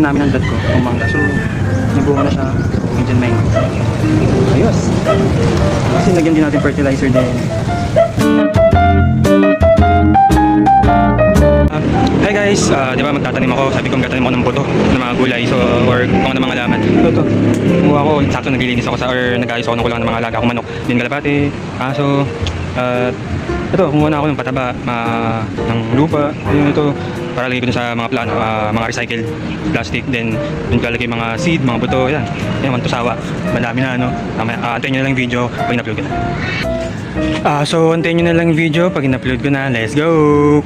namin ang dad ko, ang mangga. So, nabunga na siya. Indian mango. Ayos. Kasi lagyan din natin fertilizer din. Hi guys, di ba magtatanim ako, sabi ko magtatanim ako ng buto ng mga gulay, so, or kung ano mga laman. Ito, kumuha ako, sakto naglilinis ako or nag-ayos ako ng kulang ng mga alaga akong manok, din kalapate, aso, ito, kumuha na ako ng pataba, ng lupa, ayun ito, para lagay ko sa mga plano, mga recycled plastic, then dun lalagay mga seed, mga buto, yan, mantusawa, madami na, ano, antayin nyo na lang yung video pag in-upload ko na. So, antayin nyo na lang yung video pag in-upload ko na, let's go!